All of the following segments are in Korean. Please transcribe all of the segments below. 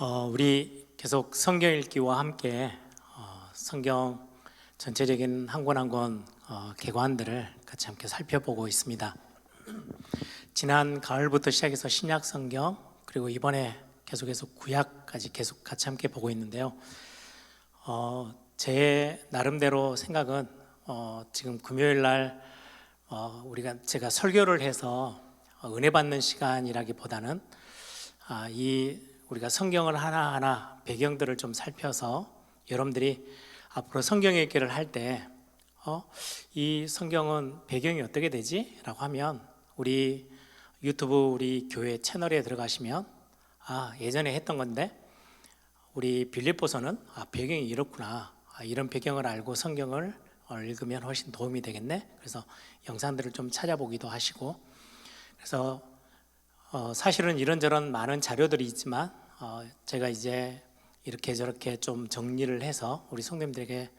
우리 계속 성경 읽기와 함께 성경 전체적인 한 권 한 권 개관들을 같이 함께 살펴보고 있습니다. 지난 가을부터 시작해서 신약 성경, 그리고 이번에 계속해서 구약까지 계속 같이 함께 보고 있는데요. 제 나름대로 생각은 지금 금요일 날 제가 설교를 해서 은혜 받는 시간이라기보다는 우리가 성경을 하나하나 배경들을 좀 살펴서 여러분들이 앞으로 성경 읽기를 할 때 이 성경은 배경이 어떻게 되지? 라고 하면 우리 유튜브 우리 교회 채널에 들어가시면 예전에 했던 건데 우리 빌립보서는 배경이 이렇구나, 이런 배경을 알고 성경을 읽으면 훨씬 도움이 되겠네. 그래서 영상들을 좀 찾아보기도 하시고, 그래서 사실은 이런저런 많은 자료들이 있지만 제가 이제 이렇게 저렇게 좀 정리를 해서 우리 성도님들에게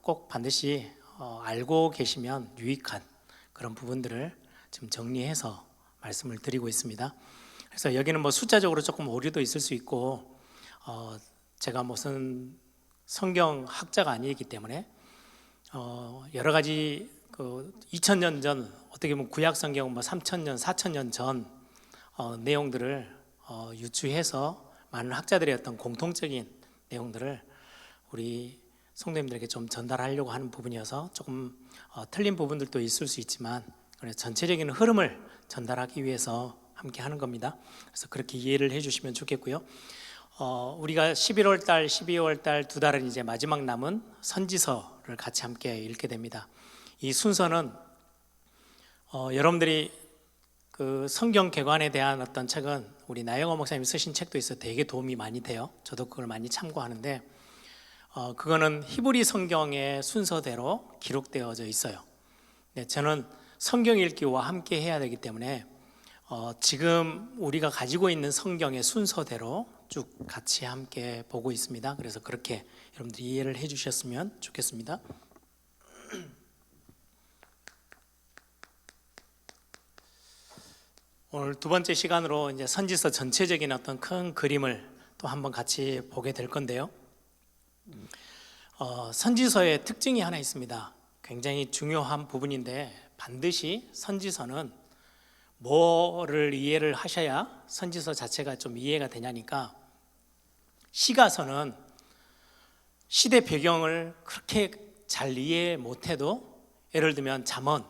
꼭 반드시 알고 계시면 유익한 그런 부분들을 좀 정리해서 말씀을 드리고 있습니다. 그래서 여기는 뭐 숫자적으로 조금 오류도 있을 수 있고, 제가 무슨 성경 학자가 아니기 때문에 여러 가지 2000년 전, 어떻게 보면 구약 성경 3000년, 4000년 전 내용들을 유추해서 많은 학자들의 어떤 공통적인 내용들을 우리 성도님들에게 좀 전달하려고 하는 부분이어서 조금 틀린 부분들도 있을 수 있지만 전체적인 흐름을 전달하기 위해서 함께 하는 겁니다. 그래서 그렇게 이해를 해주시면 좋겠고요. 우리가 11월 달, 12월 달 두 달은 이제 마지막 남은 선지서를 같이 함께 읽게 됩니다. 이 순서는 여러분들이 그 성경 개관에 대한 어떤 책은 우리 나영호 목사님이 쓰신 책도 있어서 되게 도움이 많이 돼요. 저도 그걸 많이 참고하는데 그거는 히브리 성경의 순서대로 기록되어져 있어요. 네, 저는 성경 읽기와 함께 해야 되기 때문에 지금 우리가 가지고 있는 성경의 순서대로 쭉 같이 함께 보고 있습니다. 그래서 그렇게 여러분들이 이해를 해주셨으면 좋겠습니다. 오늘 두 번째 시간으로 이제 선지서 전체적인 어떤 큰 그림을 또 한번 같이 보게 될 건데요. 선지서의 특징이 하나 있습니다. 굉장히 중요한 부분인데 반드시 선지서는 뭐를 이해를 하셔야 선지서 자체가 좀 이해가 되냐니까, 시가서는 시대 배경을 그렇게 잘 이해 못해도 예를 들면 잠언,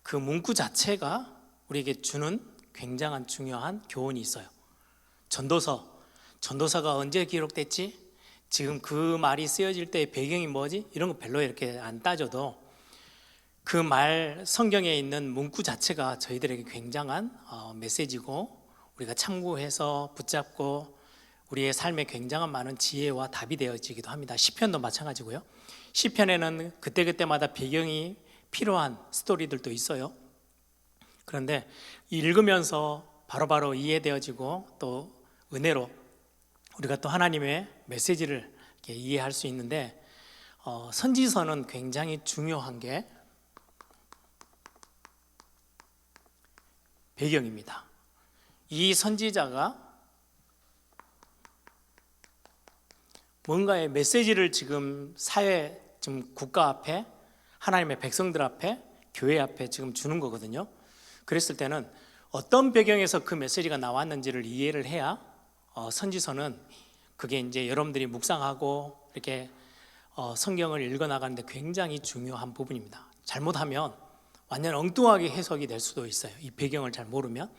그 문구 자체가 우리에게 주는 굉장한 중요한 교훈이 있어요. 전도서가 언제 기록됐지? 지금 그 말이 쓰여질 때의 배경이 뭐지? 이런 거 별로 이렇게 안 따져도 그 말 성경에 있는 문구 자체가 저희들에게 굉장한 메시지고 우리가 참고해서 붙잡고 우리의 삶에 굉장한 많은 지혜와 답이 되어지기도 합니다. 시편도 마찬가지고요. 시편에는 그때그때마다 배경이 필요한 스토리들도 있어요. 그런데 읽으면서 바로바로 이해되어지고 또 은혜로 우리가 또 하나님의 메시지를 이렇게 이해할 수 있는데, 선지서는 굉장히 중요한 게 배경입니다. 이 선지자가 뭔가의 메시지를 지금 지금 국가 앞에, 하나님의 백성들 앞에, 교회 앞에 지금 주는 거거든요. 그랬을 때는 어떤 배경에서 그 메시지가 나왔는지를 이해를 해야 선지서는 그게 이제 여러분들이 묵상하고 이렇게 성경을 읽어 나가는데 굉장히 중요한 부분입니다. 잘못하면 완전 엉뚱하게 해석이 될 수도 있어요. 이 배경을 잘 모르면.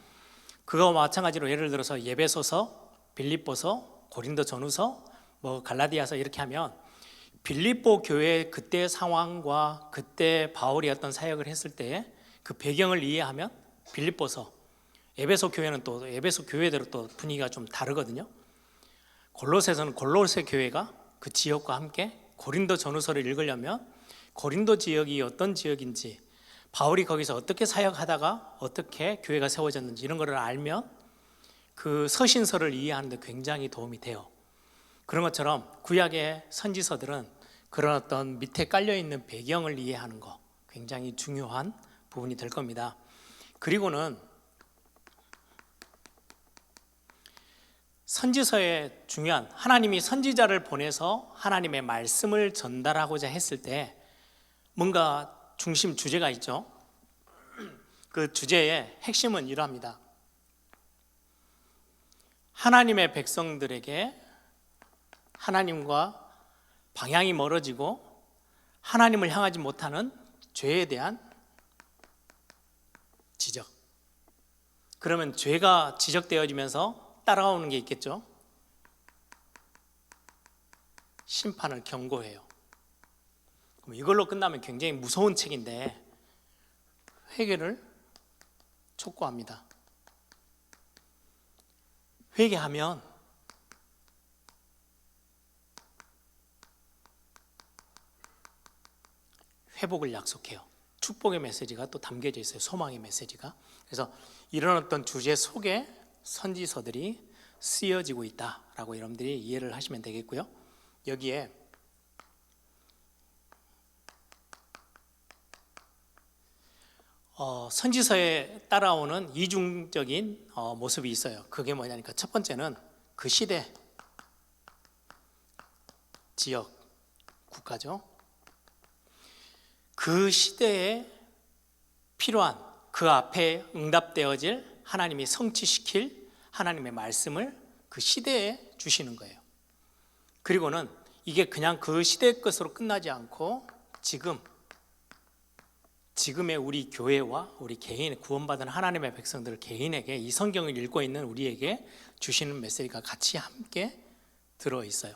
그거와 마찬가지로 예를 들어서 에베소서, 빌립보서, 고린도전후서, 갈라디아서 이렇게 하면 빌립보 교회의 그때 상황과 그때 바울이 어떤 사역을 했을 때 그 배경을 이해하면 빌립보서, 에베소 교회는 또 에베소 교회대로 또 분위기가 좀 다르거든요. 골로새서는 골로새 교회가 그 지역과 함께, 고린도 전후서를 읽으려면 고린도 지역이 어떤 지역인지, 바울이 거기서 어떻게 사역하다가 어떻게 교회가 세워졌는지 이런 거를 알면 그 서신서를 이해하는 데 굉장히 도움이 돼요. 그런 것처럼 구약의 선지서들은 그런 어떤 밑에 깔려있는 배경을 이해하는 거 굉장히 중요한 부분이 될 겁니다. 그리고는 선지서의 중요한, 하나님이 선지자를 보내서 하나님의 말씀을 전달하고자 했을 때 뭔가 중심 주제가 있죠. 그 주제의 핵심은 이러합니다. 하나님의 백성들에게 하나님과 방향이 멀어지고 하나님을 향하지 못하는 죄에 대한 지적. 그러면 죄가 지적되어지면서 따라오는 게 있겠죠. 심판을 경고해요. 그럼 이걸로 끝나면 굉장히 무서운 책인데 회개를 촉구합니다. 회개하면 회복을 약속해요. 축복의 메시지가 또 담겨져 있어요. 소망의 메시지가. 그래서 이런 어떤 주제 속에 선지서들이 쓰여지고 있다라고 여러분들이 이해를 하시면 되겠고요. 여기에 선지서에 따라오는 이중적인 모습이 있어요. 그게 뭐냐니까 첫 번째는 그 시대, 지역, 국가죠. 그 시대에 필요한 그 앞에 응답되어질 하나님이 성취시킬 하나님의 말씀을 그 시대에 주시는 거예요. 그리고는 이게 그냥 그 시대의 것으로 끝나지 않고 지금의 우리 교회와 우리 개인 구원받은 하나님의 백성들 개인에게 이 성경을 읽고 있는 우리에게 주시는 메시지가 같이 함께 들어있어요.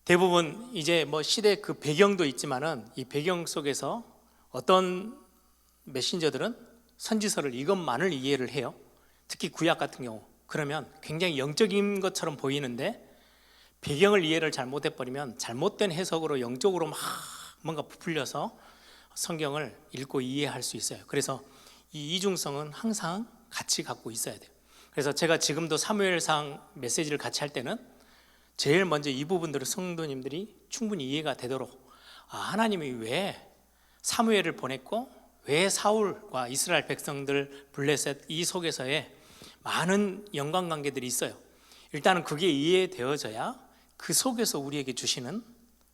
대부분 이제 뭐 시대 그 배경도 있지만은 이 배경 속에서 어떤 메신저들은 선지서를 이것만을 이해를 해요. 특히 구약 같은 경우 그러면 굉장히 영적인 것처럼 보이는데 배경을 이해를 잘못해버리면 잘못된 해석으로 영적으로 막 뭔가 부풀려서 성경을 읽고 이해할 수 있어요. 그래서 이 이중성은 항상 같이 갖고 있어야 돼요. 그래서 제가 지금도 사무엘상 메시지를 같이 할 때는 제일 먼저 이 부분들을 성도님들이 충분히 이해가 되도록 하나님이 왜 사무엘을 보냈고 왜 사울과 이스라엘 백성들 블레셋 이 속에서의 많은 연관관계들이 있어요. 일단은 그게 이해되어져야 그 속에서 우리에게 주시는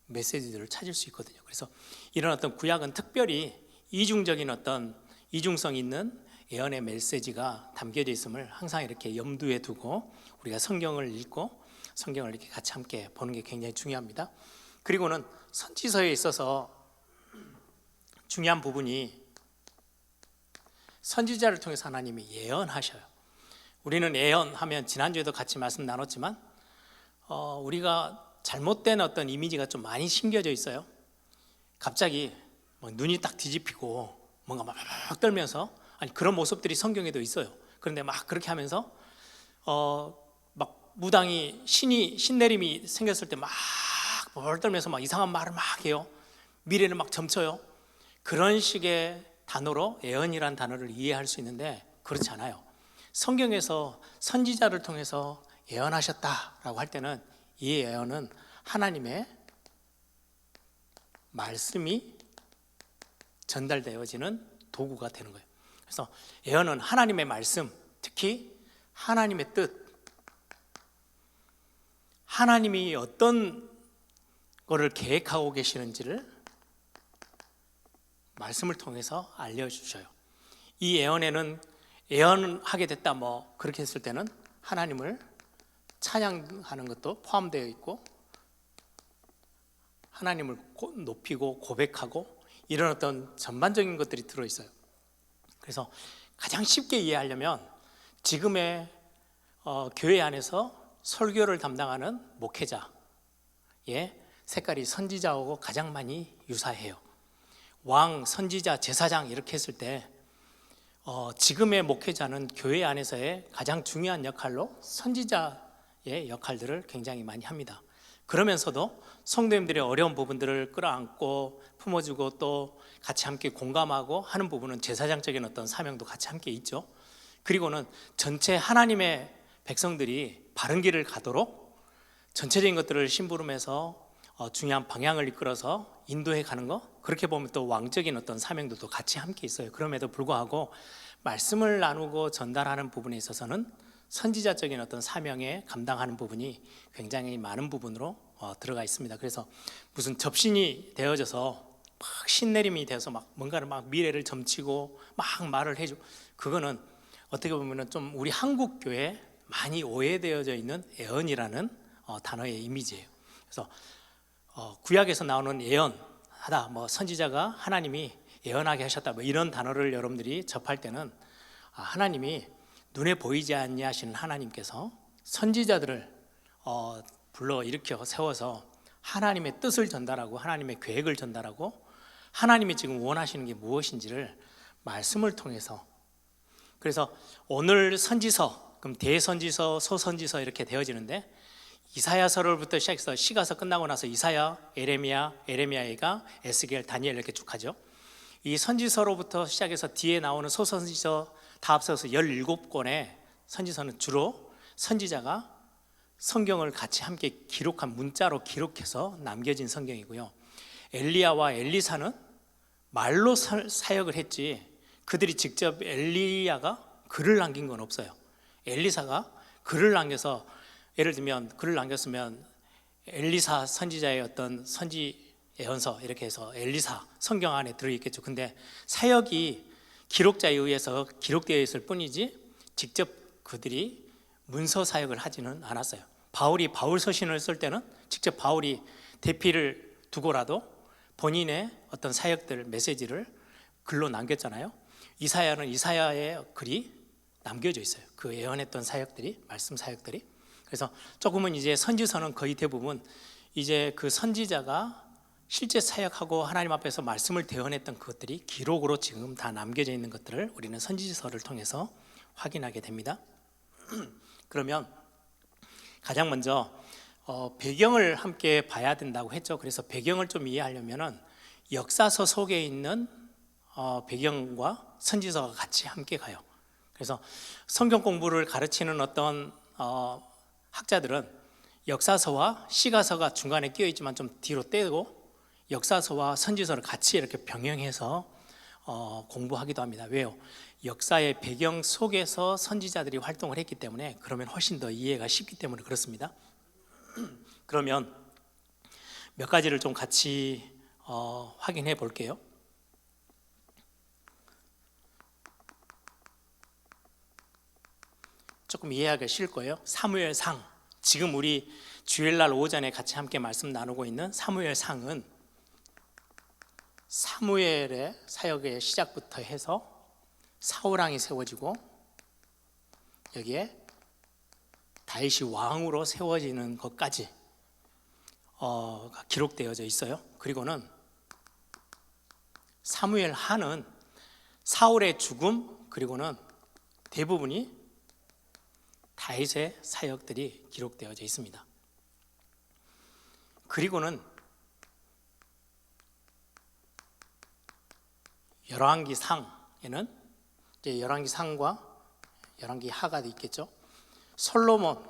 메시지들을 찾을 수 있거든요. 그래서 이런 어떤 구약은 특별히 이중적인 어떤 이중성 있는 예언의 메시지가 담겨져 있음을 항상 이렇게 염두에 두고 우리가 성경을 읽고 성경을 이렇게 같이 함께 보는 게 굉장히 중요합니다. 그리고는 선지서에 있어서 중요한 부분이 선지자를 통해서 하나님이 예언하셔요. 우리는 예언하면 지난주에도 같이 말씀 나눴지만 우리가 잘못된 어떤 이미지가 좀 많이 심겨져 있어요. 갑자기 뭐 눈이 딱 뒤집히고 뭔가 막 떨면서 그런 모습들이 성경에도 있어요. 그런데 막 그렇게 하면서 막 무당이 신내림이 생겼을 때 막 떨면서 막 이상한 말을 막 해요. 미래를 막 점쳐요. 그런 식의 단어로 예언이란 단어를 이해할 수 있는데 그렇지 않아요. 성경에서 선지자를 통해서 예언하셨다라고 할 때는 이 예언은 하나님의 말씀이 전달되어지는 도구가 되는 거예요. 그래서 예언은 하나님의 말씀, 특히 하나님의 뜻, 하나님이 어떤 거를 계획하고 계시는지를 말씀을 통해서 알려주셔요. 이 예언에는 예언하게 됐다 뭐 그렇게 했을 때는 하나님을 찬양하는 것도 포함되어 있고 하나님을 높이고 고백하고 이런 어떤 전반적인 것들이 들어있어요. 그래서 가장 쉽게 이해하려면 지금의 교회 안에서 설교를 담당하는 목회자의 색깔이 선지자하고 가장 많이 유사해요. 왕, 선지자, 제사장 이렇게 했을 때 지금의 목회자는 교회 안에서의 가장 중요한 역할로 선지자의 역할들을 굉장히 많이 합니다. 그러면서도 성도님들의 어려운 부분들을 끌어안고 품어주고 또 같이 함께 공감하고 하는 부분은 제사장적인 어떤 사명도 같이 함께 있죠. 그리고는 전체 하나님의 백성들이 바른 길을 가도록 전체적인 것들을 심부름해서 중요한 방향을 이끌어서 인도해 가는 거, 그렇게 보면 또 왕적인 어떤 사명도 또 같이 함께 있어요. 그럼에도 불구하고 말씀을 나누고 전달하는 부분에 있어서는 선지자적인 어떤 사명에 감당하는 부분이 굉장히 많은 부분으로 들어가 있습니다. 그래서 무슨 접신이 되어져서 막 신내림이 되어서 막 뭔가를 막 미래를 점치고 막 말을 해주고, 그거는 어떻게 보면은 좀 우리 한국 교회에 많이 오해되어져 있는 예언이라는 단어의 이미지예요. 그래서 구약에서 나오는 예언하다, 뭐 선지자가 하나님이 예언하게 하셨다, 뭐 이런 단어를 여러분들이 접할 때는 하나님이 눈에 보이지 않냐 하시는 하나님께서 선지자들을 불러 일으켜 세워서 하나님의 뜻을 전달하고 하나님의 계획을 전달하고 하나님이 지금 원하시는 게 무엇인지를 말씀을 통해서, 그래서 오늘 선지서, 그럼 대선지서, 소선지서 이렇게 되어지는데, 이사야서로부터 시작해서 시가서 끝나고 나서 이사야, 에레미야가 에스겔, 다니엘 이렇게 쭉 하죠. 이 선지서로부터 시작해서 뒤에 나오는 소선지서 다 합쳐서 17권의 선지서는 주로 선지자가 성경을 같이 함께 기록한, 문자로 기록해서 남겨진 성경이고요. 엘리야와 엘리사는 말로 사역을 했지, 그들이 직접, 엘리야가 글을 남긴 건 없어요. 엘리사가 글을 남겨서, 예를 들면 글을 남겼으면 엘리사 선지자의 어떤 선지 예언서 이렇게 해서 엘리사 성경 안에 들어있겠죠. 근데 사역이 기록자에 의해서 기록되어 있을 뿐이지 직접 그들이 문서 사역을 하지는 않았어요. 바울이 바울 서신을 쓸 때는 직접 바울이 대피를 두고라도 본인의 어떤 사역들, 메시지를 글로 남겼잖아요. 이사야는 이사야의 글이 남겨져 있어요. 그 예언했던 사역들이, 말씀 사역들이. 그래서 조금은 이제 선지서는 거의 대부분 이제 그 선지자가 실제 사역하고 하나님 앞에서 말씀을 대언했던 그것들이 기록으로 지금 다 남겨져 있는 것들을 우리는 선지서를 통해서 확인하게 됩니다. 그러면 가장 먼저 배경을 함께 봐야 된다고 했죠. 그래서 배경을 좀 이해하려면은 역사서 속에 있는 배경과 선지서가 같이 함께 가요. 그래서 성경 공부를 가르치는 어떤 학자들은 역사서와 시가서가 중간에 끼어 있지만 좀 뒤로 떼고 역사서와 선지서를 같이 이렇게 병행해서 공부하기도 합니다. 왜요? 역사의 배경 속에서 선지자들이 활동을 했기 때문에, 그러면 훨씬 더 이해가 쉽기 때문에 그렇습니다. 그러면 몇 가지를 좀 같이 확인해 볼게요. 조금 이해하기 쉬울 거예요. 사무엘상, 지금 우리 주일날 오전에 같이 함께 말씀 나누고 있는 사무엘상은 사무엘의 사역의 시작부터 해서 사울왕이 세워지고 여기에 다윗이 왕으로 세워지는 것까지 기록되어져 있어요. 그리고는 사무엘하는 사울의 죽음, 그리고는 대부분이 다윗의 사역들이 기록되어져 있습니다. 그리고는 열왕기상에는 이제 열왕기상과 열왕기하가 있겠죠. 솔로몬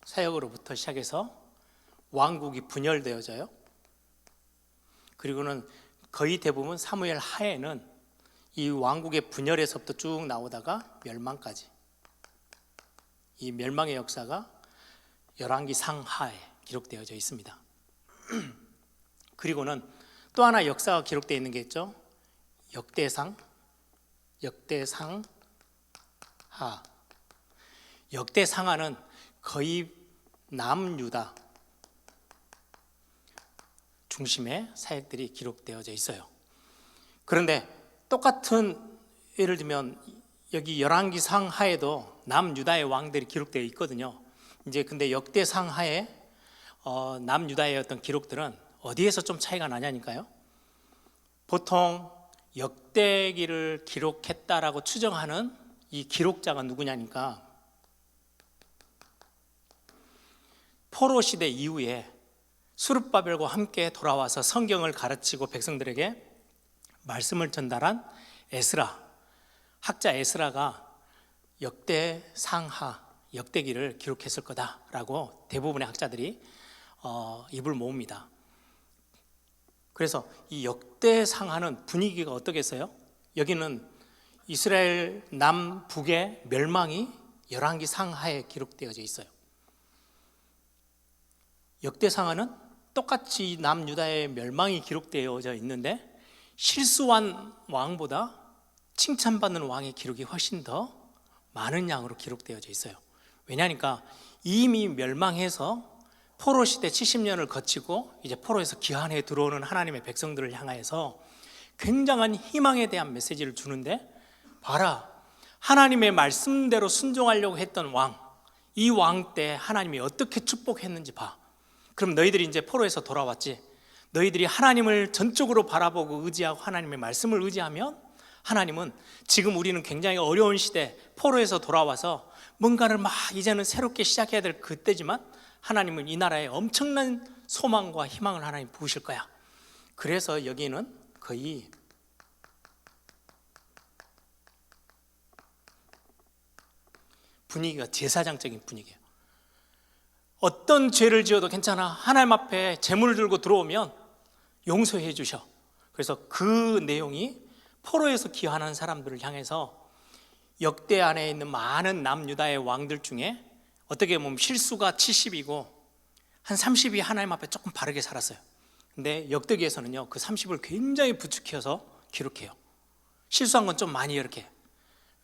사역으로부터 시작해서 왕국이 분열되어져요. 그리고는 거의 대부분 사무엘 하에는 이 왕국의 분열에서부터 쭉 나오다가 멸망까지, 이 멸망의 역사가 열왕기상 하에 기록되어져 있습니다. 그리고는 또 하나 역사가 기록되어 있는 게 있죠. 역대상, 역대상하. 역대상하는 거의 남유다 중심의 사역들이 기록되어져 있어요. 그런데 똑같은, 예를 들면 여기 열왕기상 하에도 남유다의 왕들이 기록되어 있거든요. 이제 근데 역대상 하에 남유다의 어떤 기록들은 어디에서 좀 차이가 나냐니까요. 보통 역대기를 기록했다라고 추정하는 이 기록자가 누구냐니까, 포로 시대 이후에 수르바벨과 함께 돌아와서 성경을 가르치고 백성들에게 말씀을 전달한 에스라, 학자 에스라가 역대상하, 역대기를 기록했을 거다라고 대부분의 학자들이 입을 모읍니다. 그래서 이 역대상하는 분위기가 어떻겠어요? 여기는 이스라엘 남북의 멸망이 열왕기 상하에 기록되어져 있어요. 역대상하는 똑같이 남유다의 멸망이 기록되어져 있는데 실수한 왕보다 칭찬받는 왕의 기록이 훨씬 더 많은 양으로 기록되어져 있어요. 왜냐하니까 이미 멸망해서 포로 시대 70년을 거치고 이제 포로에서 귀환해 들어오는 하나님의 백성들을 향하여서 굉장한 희망에 대한 메시지를 주는데, 봐라, 하나님의 말씀대로 순종하려고 했던 왕, 이 왕 때 하나님이 어떻게 축복했는지 봐. 그럼 너희들이 이제 포로에서 돌아왔지. 너희들이 하나님을 전적으로 바라보고 의지하고 하나님의 말씀을 의지하면 하나님은 지금 우리는 굉장히 어려운 시대 포로에서 돌아와서 뭔가를 막 이제는 새롭게 시작해야 될 그때지만 하나님은 이 나라에 엄청난 소망과 희망을 하나님 부으실 거야. 그래서 여기는 거의 분위기가 제사장적인 분위기예요. 어떤 죄를 지어도 괜찮아. 하나님 앞에 제물을 들고 들어오면 용서해 주셔. 그래서 그 내용이 포로에서 귀환한 사람들을 향해서 역대 안에 있는 많은 남유다의 왕들 중에 어떻게 보면 실수가 70이고 한 30이 하나님 앞에 조금 바르게 살았어요. 근데 역대기에서는요, 그 30을 굉장히 부추겨서 기록해요. 실수한 건 좀 많이 이렇게.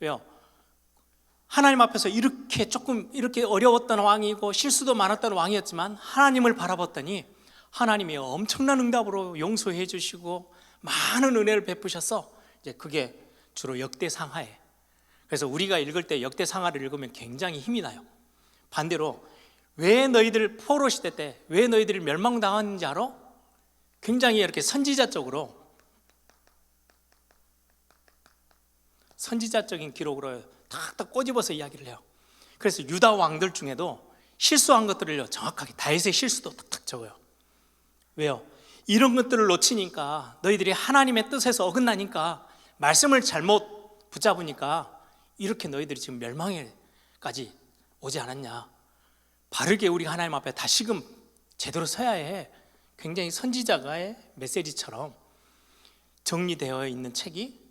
왜요? 하나님 앞에서 이렇게 어려웠던 왕이고 실수도 많았던 왕이었지만 하나님을 바라봤더니 하나님이 엄청난 응답으로 용서해 주시고 많은 은혜를 베푸셔서 이제 그게 주로 역대상하에. 그래서 우리가 읽을 때 역대상하를 읽으면 굉장히 힘이 나요. 반대로 왜 너희들 포로 시대 때 왜 너희들이 멸망당하는지 알아? 굉장히 이렇게 선지자적으로 선지자적인 기록으로 탁탁 꼬집어서 이야기를 해요. 그래서 유다 왕들 중에도 실수한 것들을 정확하게 다윗의 실수도 탁탁 적어요. 왜요? 이런 것들을 놓치니까 너희들이 하나님의 뜻에서 어긋나니까 말씀을 잘못 붙잡으니까 이렇게 너희들이 지금 멸망에까지 오지 않았냐. 바르게 우리가 하나님 앞에 다시금 제대로 서야 해. 굉장히 선지자가의 메시지처럼 정리되어 있는 책이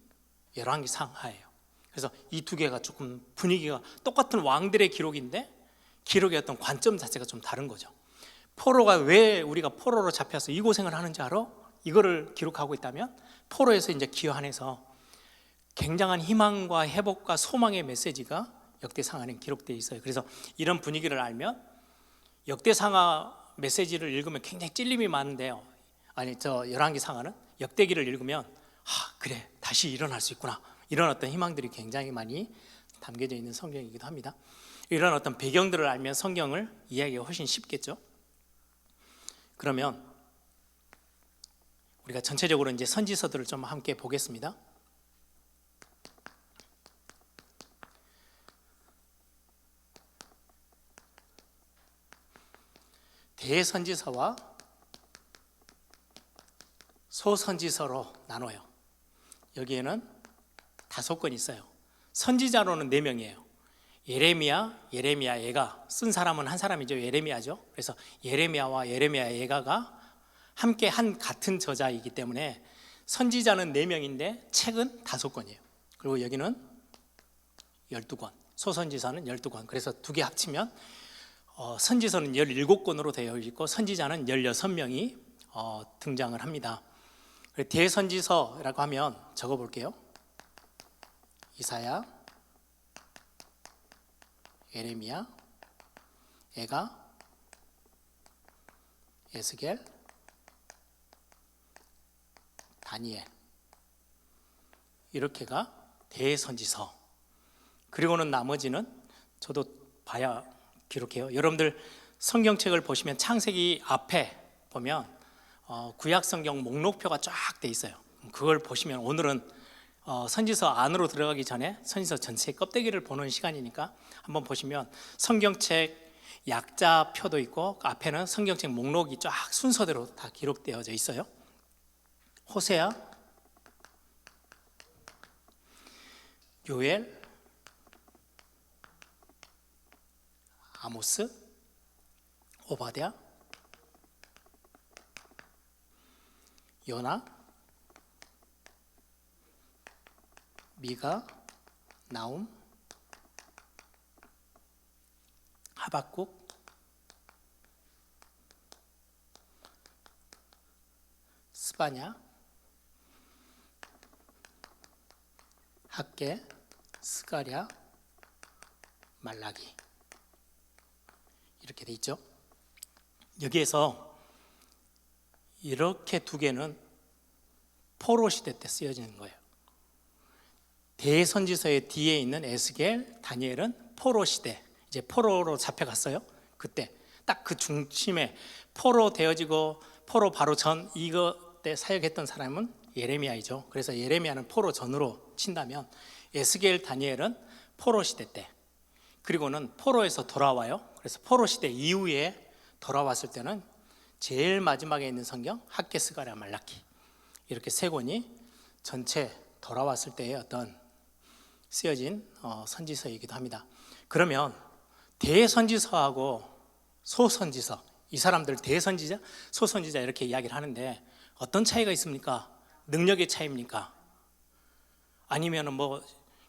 열왕기 상하예요. 그래서 이 두 개가 조금 분위기가 똑같은 왕들의 기록인데 기록의 어떤 관점 자체가 좀 다른 거죠. 포로가 왜 우리가 포로로 잡혀서 이 고생을 하는지 알아? 이거를 기록하고 있다면 포로에서 이제 귀환해서 굉장한 희망과 회복과 소망의 메시지가 역대상하에 기록되어 있어요. 그래서 이런 분위기를 알면 역대상하 메시지를 읽으면 굉장히 찔림이 많은데요. 열왕기 상하는 역대기를 읽으면 그래, 다시 일어날 수 있구나. 이런 어떤 희망들이 굉장히 많이 담겨져 있는 성경이기도 합니다. 이런 어떤 배경들을 알면 성경을 이해하기가 훨씬 쉽겠죠. 그러면 우리가 전체적으로 이제 선지서들을 좀 함께 보겠습니다. 대선지서와 소선지서로 나눠요. 여기에는 5권 있어요. 선지자로는 4명이에요. 예레미야, 예가 쓴 사람은 한 사람이죠. 예레미야죠. 그래서 예레미야와 예레미야 예가가 함께 한 같은 저자이기 때문에 선지자는 4명인데 책은 5권이에요. 그리고 여기는 12권, 소선지서는 12권. 그래서 두 개 합치면 선지서는 17권으로 되어 있고 선지자는 16명이 등장을 합니다. 대선지서라고 하면 적어볼게요. 이사야, 예레미야, 예가, 에스겔, 다니엘, 이렇게가 대선지서. 그리고는 나머지는 저도 봐야 기록해요. 여러분들 성경책을 보시면 창세기 앞에 보면 구약성경 목록표가 쫙 돼 있어요. 그걸 보시면 오늘은 선지서 안으로 들어가기 전에 선지서 전체 껍데기를 보는 시간이니까 한번 보시면 성경책 약자표도 있고 앞에는 성경책 목록이 쫙 순서대로 다 기록되어져 있어요. 호세아, 요엘, 아모스, 오바댜, 요나, 미가, 나움, 하박국, 스바냐, 학개, 스가랴, 말라기 이렇게 돼 있죠. 여기에서 이렇게 두 개는 포로 시대 때 쓰여지는 거예요. 대선지서의 뒤에 있는 에스겔, 다니엘은 포로 시대, 이제 포로로 잡혀갔어요. 그때 딱 그 중심에 포로 되어지고 포로 바로 전 이거 때 사역했던 사람은 예레미야이죠. 그래서 예레미야는 포로 전으로 친다면 에스겔, 다니엘은 포로 시대 때, 그리고는 포로에서 돌아와요. 그래서 포로 시대 이후에 돌아왔을 때는 제일 마지막에 있는 성경 학개, 스가랴, 말라기 이렇게 세 권이 전체 돌아왔을 때의 어떤 쓰여진 선지서이기도 합니다. 그러면 대선지서하고 소선지서, 이 사람들 대선지자, 소선지자 이렇게 이야기를 하는데 어떤 차이가 있습니까? 능력의 차이입니까? 아니면 뭐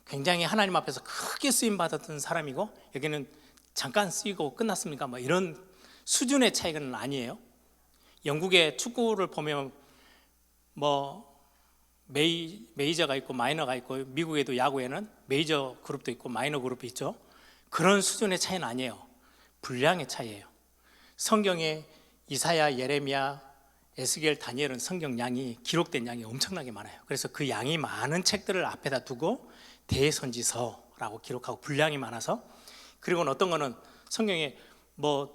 굉장히 하나님 앞에서 크게 쓰임 받았던 사람이고 여기는 잠깐 쓰이고 끝났습니까? 뭐 이런 수준의 차이는 아니에요. 영국의 축구를 보면 뭐 메이저가 있고 마이너가 있고, 미국에도 야구에는 메이저 그룹도 있고 마이너 그룹이 있죠. 그런 수준의 차이는 아니에요. 분량의 차이예요. 성경에 이사야, 예레미야, 에스겔, 다니엘은 성경 양이, 기록된 양이 엄청나게 많아요. 그래서 그 양이 많은 책들을 앞에다 두고 대선지서라고 기록하고 분량이 많아서, 그리고는 어떤 거는 성경에 뭐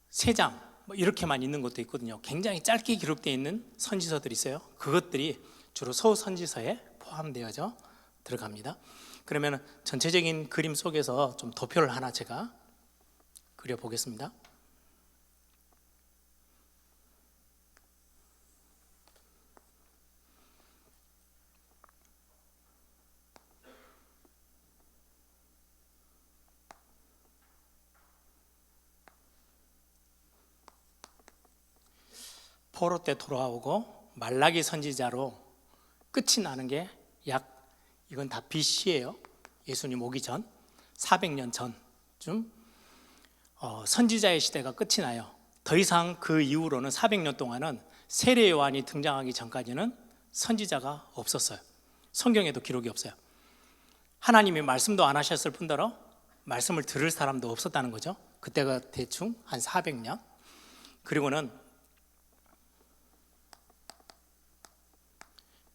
3장 뭐 이렇게만 있는 것도 있거든요. 굉장히 짧게 기록되어 있는 선지서들이 있어요. 그것들이 주로 소선지서에 포함되어져 들어갑니다. 그러면 전체적인 그림 속에서 좀 도표를 하나 제가 그려보겠습니다. 포로 때 돌아오고 말라기 선지자로 끝이 나는 게 이건 다 BC예요. 예수님 오기 전 400년 전쯤 선지자의 시대가 끝이 나요. 더 이상 그 이후로는 400년 동안은 세례 요한이 등장하기 전까지는 선지자가 없었어요. 성경에도 기록이 없어요. 하나님이 말씀도 안 하셨을 뿐더러 말씀을 들을 사람도 없었다는 거죠. 그때가 대충 한 400년. 그리고는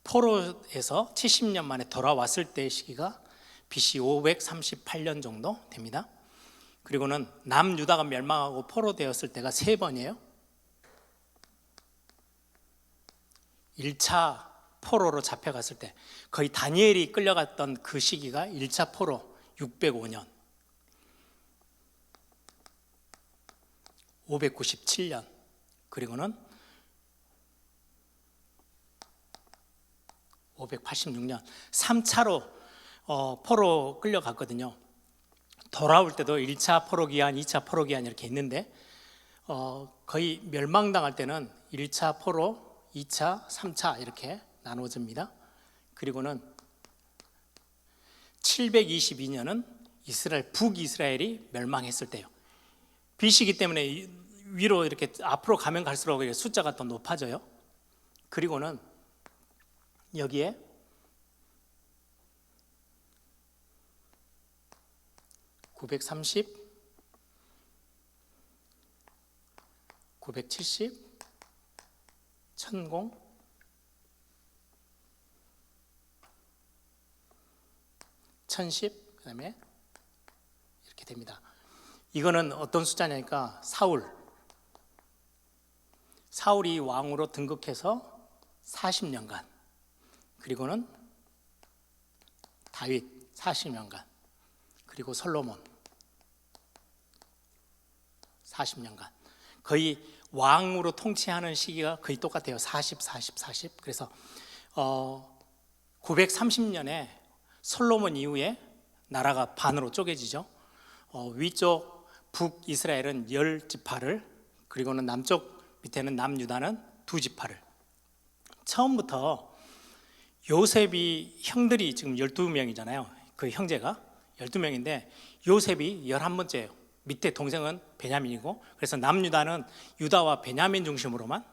포로에서 70년 만에 돌아왔을 때의 시기가 BC 538년 정도 됩니다. 그리고는 남유다가 멸망하고 포로되었을 때가 3번이에요. 1차 포로로 잡혀갔을 때, 거의 다니엘이 끌려갔던 그 시기가 1차 포로 605년, 597년, 그리고는 586년 3차로 포로 끌려갔거든요. 돌아올 때도 1차 포로 기한, 2차 포로 기한 이렇게 있는데 거의 멸망당할 때는 1차 포로, 2차, 3차 이렇게 나눠집니다. 그리고는 722년은 이스라엘, 북이스라엘이 멸망했을 때요. BC이기 때문에 위로 이렇게 앞으로 가면 갈수록 숫자가 더 높아져요. 그리고는 여기에 930, 970, 1000, 1010, 그 다음에 이렇게 됩니다. 이거는 어떤 숫자냐니까 사울이 왕으로 등극해서 40년간, 그리고는 다윗 40년간, 그리고 솔로몬 40년간, 거의 왕으로 통치하는 시기가 거의 똑같아요. 40, 40, 40. 그래서 930년에 솔로몬 이후에 나라가 반으로 쪼개지죠. 위쪽 북이스라엘은 10지파를, 그리고는 남쪽 밑에는 남유다는 2지파를. 처음부터 요셉이 형들이 지금 12명이잖아요. 그 형제가 12명인데 요셉이 11번째예요. 밑에 동생은 베냐민이고, 그래서 남유다는 유다와 베냐민 중심으로만,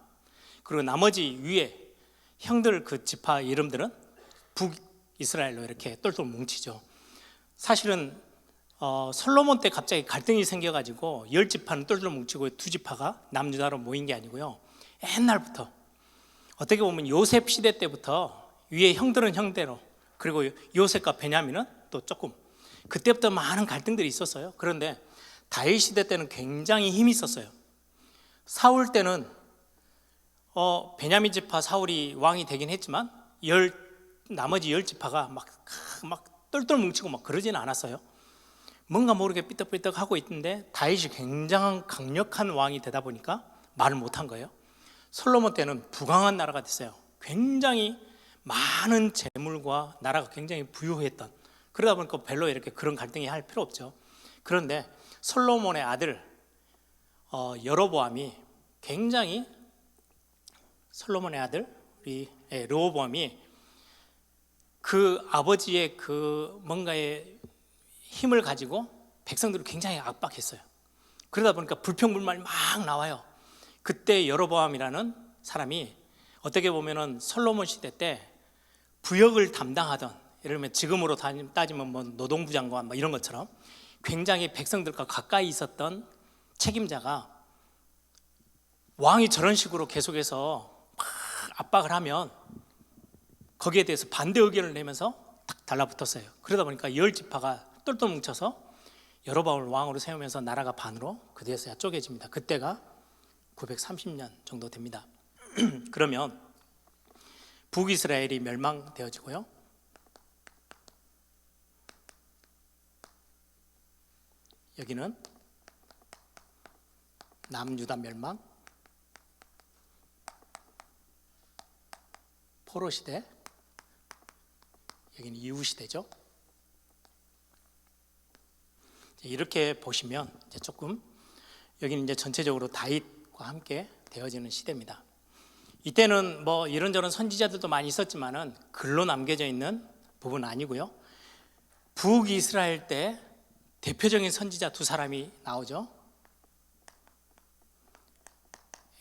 그리고 나머지 위에 형들 그 지파 이름들은 북이스라엘로 이렇게 똘똘 뭉치죠. 사실은 솔로몬 때 갑자기 갈등이 생겨가지고 10지파는 똘똘 뭉치고 2지파가 남유다로 모인 게 아니고요, 옛날부터 어떻게 보면 요셉 시대 때부터 위에 형들은 형대로, 그리고 요셉과 베냐민은 또 조금 그때부터 많은 갈등들이 있었어요. 그런데 다윗 시대 때는 굉장히 힘이 있었어요. 사울 때는 베냐민 지파 사울이 왕이 되긴 했지만 나머지 10지파가 막 똘똘 뭉치고 막 그러지는 않았어요. 뭔가 모르게 삐떡삐떡 하고 있는데 다윗이 굉장한 강력한 왕이 되다 보니까 말을 못한 거예요. 솔로몬 때는 부강한 나라가 됐어요. 굉장히 많은 재물과 나라가 굉장히 부유했던, 그러다 보니까 별로 이렇게 그런 갈등이 할 필요 없죠. 그런데 솔로몬의 아들 여로보암이 굉장히, 솔로몬의 아들 르호보암이 그 아버지의 그 뭔가의 힘을 가지고 백성들을 굉장히 압박했어요. 그러다 보니까 불평불만이 막 나와요. 그때 여로보암이라는 사람이 어떻게 보면은 솔로몬 시대 때 부역을 담당하던, 예를 들면 지금으로 따지면 뭐 노동부 장관 뭐 이런 것처럼 굉장히 백성들과 가까이 있었던 책임자가 왕이 저런 식으로 계속해서 막 압박을 하면 거기에 대해서 반대 의견을 내면서 딱 달라붙었어요. 그러다 보니까 10지파가 똘똘 뭉쳐서 여로보암을 왕으로 세우면서 나라가 반으로 그제서야 쪼개집니다. 그때가 930년 정도 됩니다. 그러면 북이스라엘이 멸망되어지고요, 여기는 남유다 멸망, 포로 시대, 여기는 이후 시대죠. 이렇게 보시면 이제 조금 여기는 이제 전체적으로 다윗과 함께 되어지는 시대입니다. 이때는 뭐 이런저런 선지자들도 많이 있었지만은 글로 남겨져 있는 부분은 아니고요. 북이스라엘 때 대표적인 선지자 두 사람이 나오죠.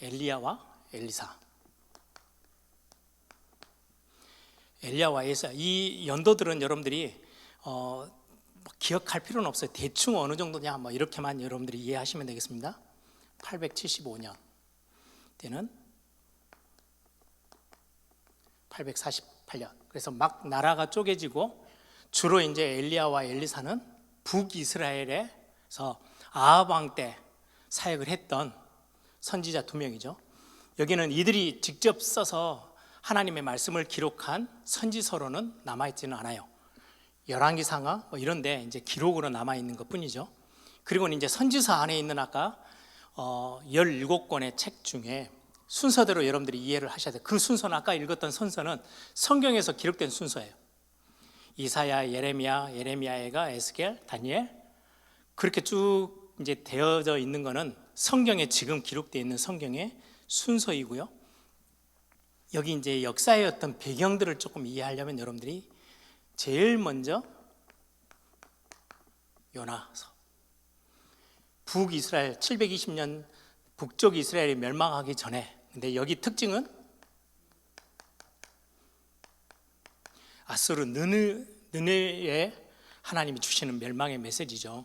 엘리야와 엘리사. 엘리야와 엘리사, 이 연도들은 여러분들이 기억할 필요는 없어요. 대충 어느 정도냐 뭐 이렇게만 여러분들이 이해하시면 되겠습니다. 875년 때는 848년. 그래서 막 나라가 쪼개지고 주로 이제 엘리야와 엘리사는 북이스라엘에서 아합 왕 때 사역을 했던 선지자 두 명이죠. 여기는 이들이 직접 써서 하나님의 말씀을 기록한 선지서로는 남아있지는 않아요. 열왕기상하 뭐 이런데 이제 기록으로 남아있는 것 뿐이죠. 그리고 이제 선지서 안에 있는 아까 17권의 책 중에 순서대로 여러분들이 이해를 하셔야 돼요. 그 순서는 아까 읽었던 순서는 성경에서 기록된 순서예요. 이사야, 예레미야가 에스겔, 다니엘, 그렇게 쭉 이제 되어져 있는 거는 성경에 지금 기록되어 있는 성경의 순서이고요. 여기 이제 역사의 어떤 배경들을 조금 이해하려면 여러분들이 제일 먼저 요나서, 북이스라엘 720년 북쪽 이스라엘이 멸망하기 전에, 근데 여기 특징은 아수르 느느웨에 하나님이 주시는 멸망의 메시지죠.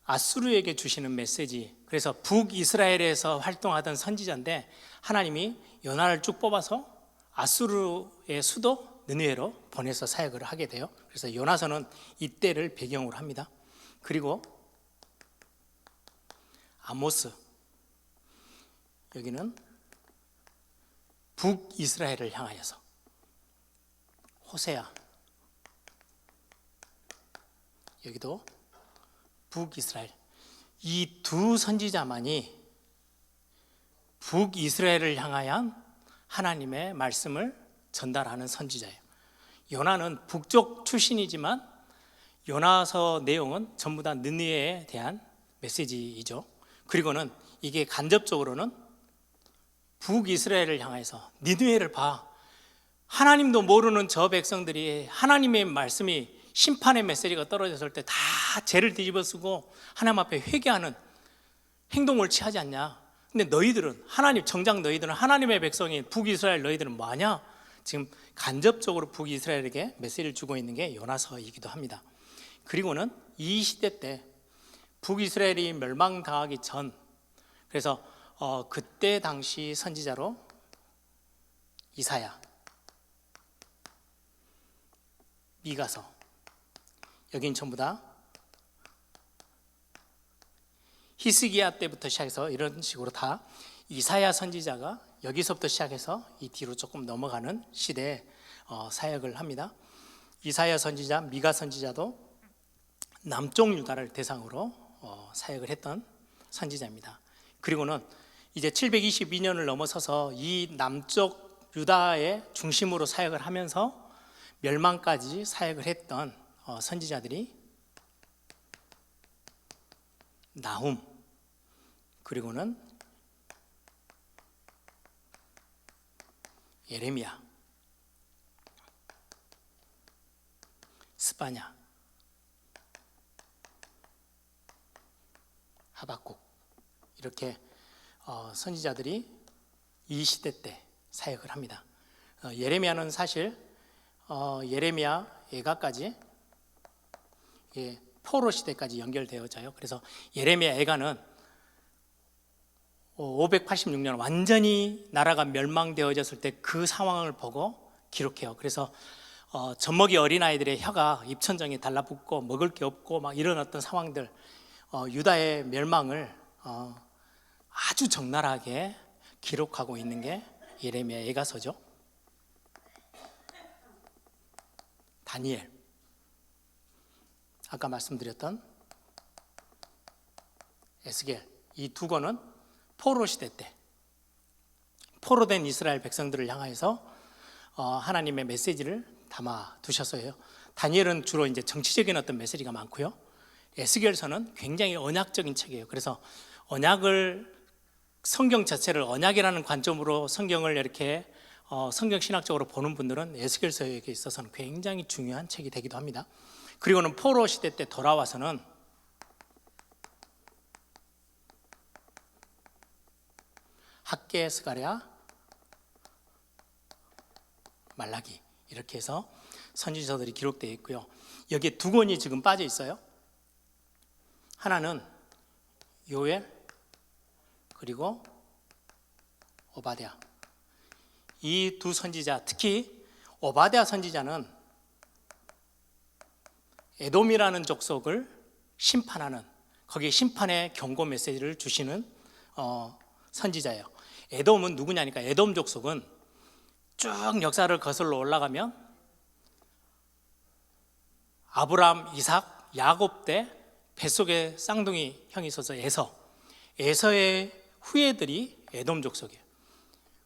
아수르에게 주시는 메시지. 그래서 북이스라엘에서 활동하던 선지자인데 하나님이 요나를 쭉 뽑아서 아수르의 수도 느느웨로 보내서 사역을 하게 돼요. 그래서 요나서는 이때를 배경으로 합니다. 그리고 아모스, 여기는 북이스라엘을 향하여서, 호세아, 여기도 북이스라엘. 이 두 선지자만이 북이스라엘을 향하여 하나님의 말씀을 전달하는 선지자예요. 요나는 북쪽 출신이지만 요나서 내용은 전부 다 느느웨에 대한 메시지이죠. 그리고는 이게 간접적으로는 북이스라엘을 향해서 니느웨를 봐, 하나님도 모르는 저 백성들이 하나님의 말씀이 심판의 메시지가 떨어졌을 때 다 죄를 뒤집어쓰고 하나님 앞에 회개하는 행동을 취하지 않냐. 근데 너희들은, 하나님, 정작 너희들은, 하나님의 백성인 북이스라엘 너희들은 뭐하냐? 지금 간접적으로 북이스라엘에게 메시지를 주고 있는 게 요나서이기도 합니다. 그리고는 이 시대 때 북이스라엘이 멸망당하기 전, 그래서 그때 당시 선지자로 이사야, 미가서, 여긴 전부 다 히스기야 때부터 시작해서 이런 식으로 다 이사야 선지자가 여기서부터 시작해서 이 뒤로 조금 넘어가는 시대에 사역을 합니다. 이사야 선지자, 미가 선지자도 남쪽 유다를 대상으로 사역을 했던 선지자입니다. 그리고는 이제 722년을 넘어서서 이 남쪽 유다의 중심으로 사역을 하면서 멸망까지 사역을 했던 선지자들이 나훔, 그리고는 예레미야, 스바냐, 하박국, 이렇게 선지자들이 이 시대 때 사역을 합니다. 예레미야는 사실 예레미야 애가까지 포로 시대까지 연결되어져요. 그래서 예레미야 애가는 586년 완전히 나라가 멸망되어졌을 때 그 상황을 보고 기록해요. 그래서 젖먹이 어린아이들의 혀가 입천장에 달라붙고 먹을 게 없고 막 이런 어떤 상황들, 유다의 멸망을 아주 적나라하게 기록하고 있는 게 예레미야 애가서죠. 다니엘, 아까 말씀드렸던 에스겔, 이 두 권은 포로 시대 때 포로된 이스라엘 백성들을 향하여서 하나님의 메시지를 담아 두셨어요. 다니엘은 주로 이제 정치적인 어떤 메시지가 많고요. 에스겔서는 굉장히 언약적인 책이에요. 그래서 성경 자체를 언약이라는 관점으로 성경을 이렇게 성경 신학적으로 보는 분들은 에스겔서에 있어서는 굉장히 중요한 책이 되기도 합니다. 그리고는 포로 시대 때 돌아와서는 학개, 스가랴, 말라기, 이렇게 해서 선지서들이 기록되어 있고요. 여기에 두 권이 지금 빠져 있어요. 하나는 요엘, 그리고 오바댜. 이 두 선지자, 특히 오바댜 선지자는 에돔이라는 족속을 심판하는, 거기에 심판의 경고 메시지를 주시는 선지자예요. 에돔은 누구냐니까, 에돔 족속은 쭉 역사를 거슬러 올라가면 아브라함, 이삭, 야곱 때 뱃속에 쌍둥이 형이 있어서 에서의 후예들이 에돔 족속이에요.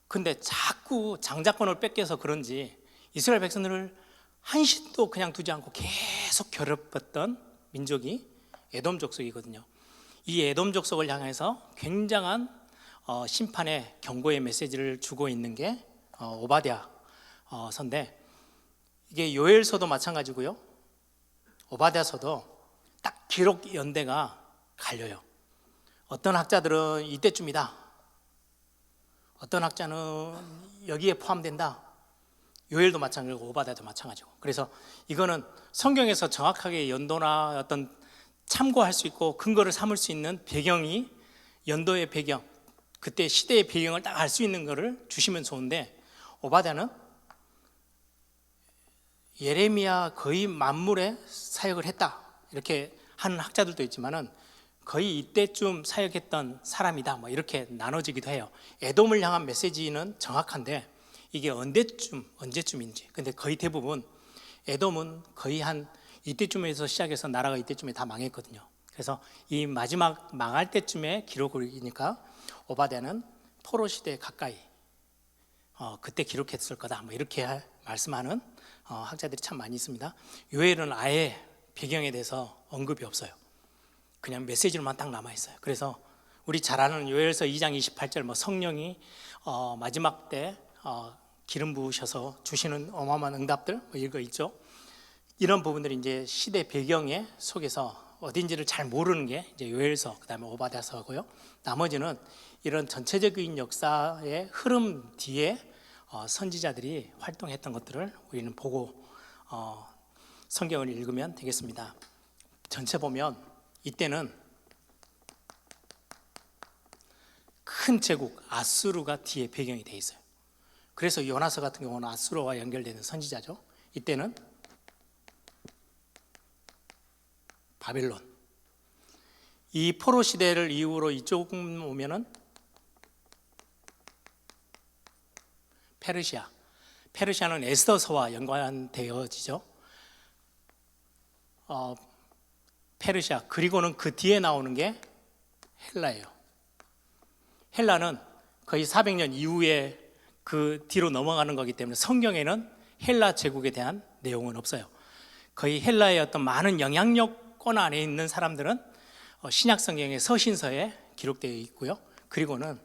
근데 자꾸 장자권을 뺏겨서 그런지 이스라엘 백성들을 한시도 그냥 두지 않고 계속 괴롭혔던 민족이 에돔 족속이거든요. 이 에돔 족속을 향해서 굉장한 심판의 경고의 메시지를 주고 있는 게 오바댜 서인데, 이게 요엘서도 마찬가지고요, 오바댜서도 딱 기록 연대가 갈려요. 어떤 학자들은 이때쯤이다, 어떤 학자는 여기에 포함된다. 요엘도 마찬가지고 오바댜도 마찬가지고. 그래서 이거는 성경에서 정확하게 연도나 어떤 참고할 수 있고 근거를 삼을 수 있는 배경이, 연도의 배경, 그때 시대의 배경을 딱 알 수 있는 거를 주시면 좋은데, 오바댜는 예레미야 거의 만물에 사역을 했다 이렇게 하는 학자들도 있지만은 거의 이때쯤 사역했던 사람이다 이렇게 나눠지기도 해요. 에돔을 향한 메시지는 정확한데 이게 언제쯤인지. 근데 거의 대부분 에돔은 거의 한 이때쯤에서 시작해서 나라가 이때쯤에 다 망했거든요. 그래서 이 마지막 망할 때쯤에 기록이니까 오바댜는 포로 시대에 가까이 그때 기록했을 거다 이렇게 말씀하는 학자들이 참 많이 있습니다. 요엘은 아예 배경에 대해서 언급이 없어요. 그냥 메시지로만 딱 남아 있어요. 그래서 우리 잘 아는 요엘서 2장 28절 성령이 마지막 때 기름 부으셔서 주시는 어마어마한 응답들 뭐 이거 있죠. 이런 부분들이 이제 시대 배경에 속에서 어딘지를 잘 모르는 게 이제 요엘서, 그다음에 오바댜서고요. 나머지는 이런 전체적인 역사의 흐름 뒤에 선지자들이 활동했던 것들을 우리는 보고 성경을 읽으면 되겠습니다. 전체 보면 이때는 큰 제국 아수르가 뒤에 배경이 돼 있어요. 그래서 요나서 같은 경우는 아수르와 연결되는 선지자죠. 이때는 바벨론. 이 포로 시대를 이후로 이쪽 오면은 페르시아. 페르시아는 에스더서와 연관되어지죠. 페르시아. 그리고는 그 뒤에 나오는 게 헬라예요. 헬라는 거의 400년 이후에 그 뒤로 넘어가는 거기 때문에 성경에는 헬라 제국에 대한 내용은 없어요. 거의 헬라의 어떤 많은 영향력권 안에 있는 사람들은 신약 성경의 서신서에 기록되어 있고요. 그리고는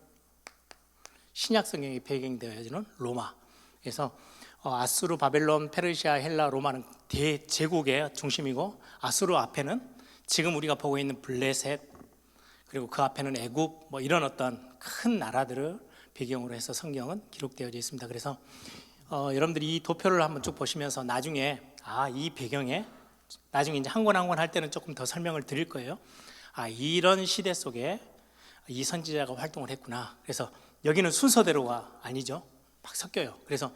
신약 성경이 배경되어지는 로마. 그래서 아수르, 바벨론, 페르시아, 헬라, 로마는 대제국의 중심이고, 아수르 앞에는 지금 우리가 보고 있는 블레셋, 그리고 그 앞에는 애굽, 뭐 이런 어떤 큰 나라들을 배경으로 해서 성경은 기록되어져 있습니다. 그래서 여러분들이 이 도표를 한번 쭉 보시면서 나중에 이 배경에 나중에 이제 한 권 한 권 할 때는 조금 더 설명을 드릴 거예요. 이런 시대 속에 이 선지자가 활동을 했구나. 그래서 여기는 순서대로가 아니죠. 막 섞여요. 그래서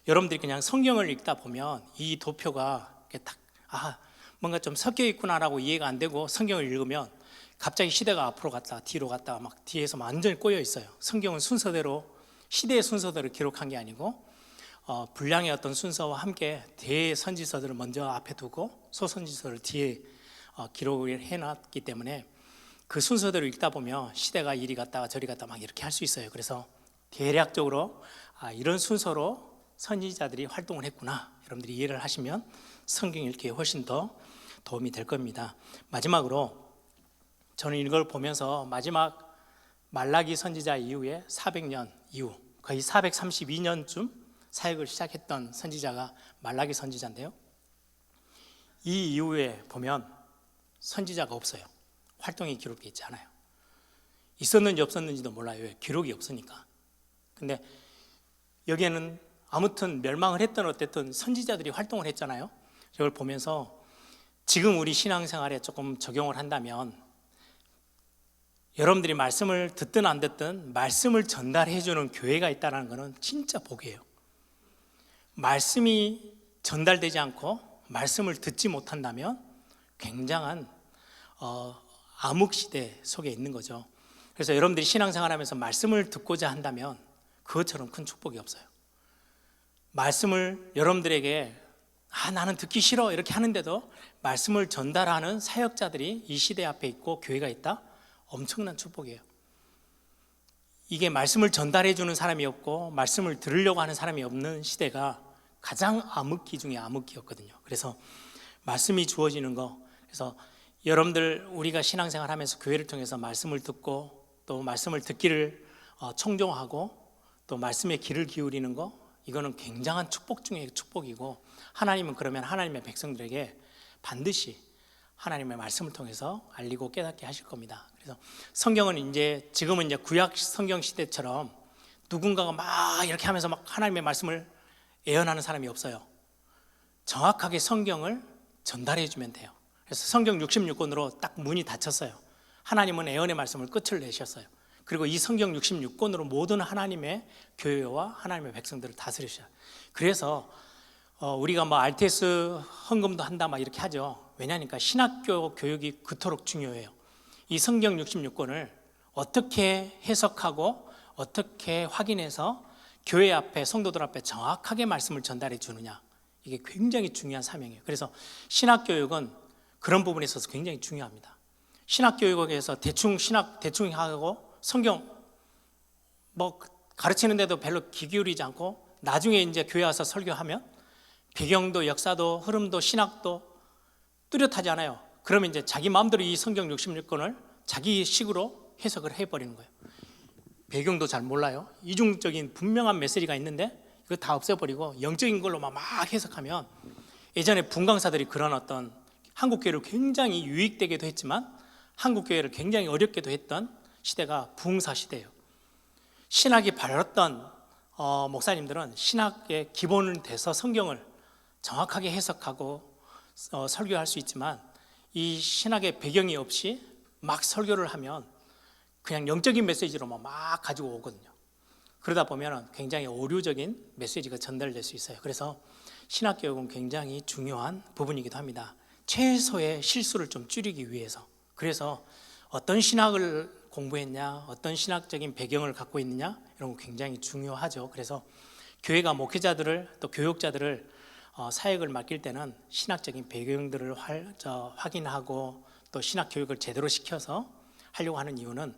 여러분들이 그냥 성경을 읽다 보면 이 도표가 딱 뭔가 좀 섞여 있구나라고 이해가 안 되고, 성경을 읽으면 갑자기 시대가 앞으로 갔다 뒤로 갔다 막 뒤에서 완전히 꼬여 있어요. 성경은 순서대로, 시대의 순서대로 기록한 게 아니고 분량의 어떤 순서와 함께 대선지서들을 먼저 앞에 두고 소선지서를 뒤에 기록을 해놨기 때문에 그 순서대로 읽다 보면 시대가 이리 갔다가 저리 갔다 막 이렇게 할 수 있어요. 그래서 대략적으로 이런 순서로 선지자들이 활동을 했구나, 여러분들이 이해를 하시면 성경 읽기에 훨씬 더 도움이 될 겁니다. 마지막으로 저는 이걸 보면서 마지막 말라기 선지자 이후에 400년 이후, 거의 432년쯤 사역을 시작했던 선지자가 말라기 선지자인데요, 이 이후에 보면 선지자가 없어요. 활동이 기록되어 있지 않아요. 있었는지 없었는지도 몰라요. 왜? 기록이 없으니까. 근데 여기에는 아무튼 멸망을 했든 어쨌든 선지자들이 활동을 했잖아요. 이걸 보면서 지금 우리 신앙생활에 조금 적용을 한다면, 여러분들이 말씀을 듣든 안 듣든 말씀을 전달해 주는 교회가 있다는 것은 진짜 복이에요. 말씀이 전달되지 않고 말씀을 듣지 못한다면 굉장한 암흑시대 속에 있는 거죠. 그래서 여러분들이 신앙생활하면서 말씀을 듣고자 한다면 그것처럼 큰 축복이 없어요. 말씀을 여러분들에게 나는 듣기 싫어 이렇게 하는데도 말씀을 전달하는 사역자들이 이 시대 앞에 있고 교회가 있다? 엄청난 축복이에요. 이게 말씀을 전달해 주는 사람이 없고 말씀을 들으려고 하는 사람이 없는 시대가 가장 암흑기 중에 암흑기였거든요. 그래서 말씀이 주어지는 거, 그래서 여러분들 우리가 신앙생활 하면서 교회를 통해서 말씀을 듣고 또 말씀을 듣기를 청종하고 또 말씀에 귀를 기울이는 거, 이거는 굉장한 축복 중에 축복이고, 하나님은 그러면 하나님의 백성들에게 반드시 하나님의 말씀을 통해서 알리고 깨닫게 하실 겁니다. 그래서 성경은 지금은 구약 성경 시대처럼 누군가가 막 이렇게 하면서 막 하나님의 말씀을 예언하는 사람이 없어요. 정확하게 성경을 전달해 주면 돼요. 그래서 성경 66권으로 딱 문이 닫혔어요. 하나님은 예언의 말씀을 끝을 내셨어요. 그리고 이 성경 66권으로 모든 하나님의 교회와 하나님의 백성들을 다스리셔요. 그래서 우리가 RTS 헌금도 한다 막 이렇게 하죠. 왜냐하니까 신학교 교육이 그토록 중요해요. 이 성경 66권을 어떻게 해석하고 어떻게 확인해서 교회 앞에, 성도들 앞에 정확하게 말씀을 전달해 주느냐, 이게 굉장히 중요한 사명이에요. 그래서 신학교육은 그런 부분에 있어서 굉장히 중요합니다. 신학교육에서 대충 하고 성경 뭐 가르치는데도 별로 귀 기울이지 않고 나중에 이제 교회 와서 설교하면 배경도 역사도 흐름도 신학도 뚜렷하지 않아요. 그러면 이제 자기 마음대로 이 성경 66권을 자기 식으로 해석을 해버리는 거예요. 배경도 잘 몰라요. 이중적인 분명한 메시지가 있는데 이거 다 없애버리고 영적인 걸로만 막 해석하면, 예전에 분강사들이 그런 어떤 한국교회를 굉장히 유익되게도 했지만 한국교회를 굉장히 어렵게도 했던 시대가 부흥사 시대예요. 신학이 바랐던 목사님들은 신학의 기본은 돼서 성경을 정확하게 해석하고 설교할 수 있지만, 이 신학의 배경이 없이 막 설교를 하면 그냥 영적인 메시지로만 막 가지고 오거든요. 그러다 보면 굉장히 오류적인 메시지가 전달될 수 있어요. 그래서 신학교육은 굉장히 중요한 부분이기도 합니다. 최소의 실수를 좀 줄이기 위해서. 그래서 어떤 신학을 공부했냐, 어떤 신학적인 배경을 갖고 있느냐, 이런 거 굉장히 중요하죠. 그래서 교회가 목회자들을, 또 교육자들을 사역을 맡길 때는 신학적인 배경들을 확인하고 또 신학 교육을 제대로 시켜서 하려고 하는 이유는,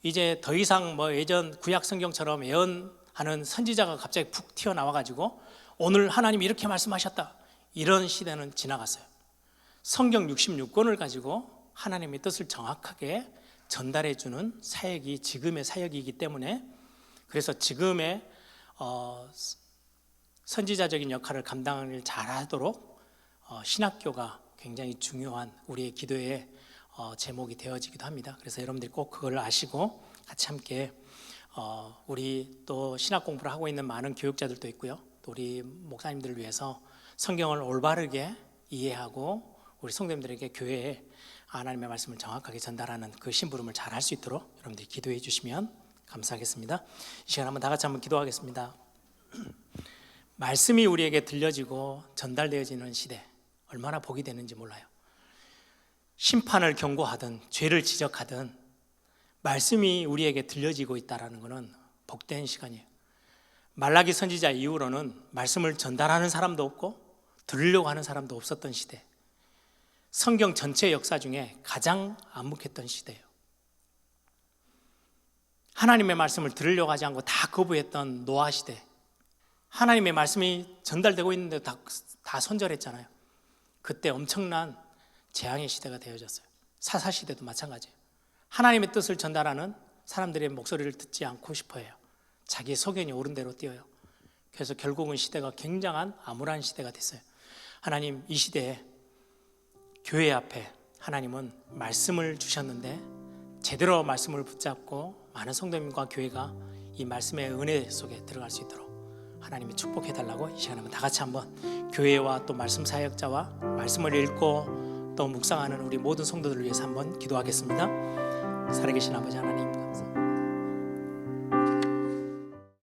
이제 더 이상 뭐 예전 구약 성경처럼 예언하는 선지자가 갑자기 푹 튀어나와 가지고 오늘 하나님이 이렇게 말씀하셨다, 이런 시대는 지나갔어요. 성경 66권을 가지고 하나님의 뜻을 정확하게 전달해 주는 사역이 지금의 사역이기 때문에, 그래서 지금의 선지자적인 역할을 감당을 잘하도록 신학교가 굉장히 중요한 우리의 기도의 제목이 되어지기도 합니다. 그래서 여러분들이 꼭 그걸 아시고 같이 함께 우리 또 신학 공부를 하고 있는 많은 교육자들도 있고요, 또 우리 목사님들을 위해서 성경을 올바르게 이해하고 우리 성도님들에게 교회에 하나님의 말씀을 정확하게 전달하는 그 심부름을 잘 할 수 있도록 여러분들이 기도해 주시면 감사하겠습니다. 이 시간 한번 다 같이 한번 기도하겠습니다. 말씀이 우리에게 들려지고 전달되어지는 시대, 얼마나 복이 되는지 몰라요. 심판을 경고하든 죄를 지적하든 말씀이 우리에게 들려지고 있다는 것은 복된 시간이에요. 말라기 선지자 이후로는 말씀을 전달하는 사람도 없고 들으려고 하는 사람도 없었던 시대, 성경 전체 역사 중에 가장 암묵했던 시대예요. 하나님의 말씀을 들으려고 하지 않고 다 거부했던 노아 시대, 하나님의 말씀이 전달되고 있는데 다 손절했잖아요. 그때 엄청난 재앙의 시대가 되어졌어요. 사사 시대도 마찬가지예요. 하나님의 뜻을 전달하는 사람들의 목소리를 듣지 않고 싶어해요. 자기의 소견이 옳은 대로 뛰어요. 그래서 결국은 시대가 굉장한 암울한 시대가 됐어요. 하나님, 이 시대에 교회 앞에 하나님은 말씀을 주셨는데 제대로 말씀을 붙잡고 많은 성도님과 교회가 이 말씀의 은혜 속에 들어갈 수 있도록 하나님이 축복해달라고 이 시간에 다 같이 한번 교회와 또 말씀 사역자와 말씀을 읽고 또 묵상하는 우리 모든 성도들을 위해서 한번 기도하겠습니다. 살아계신 아버지 하나님, 감사합니다.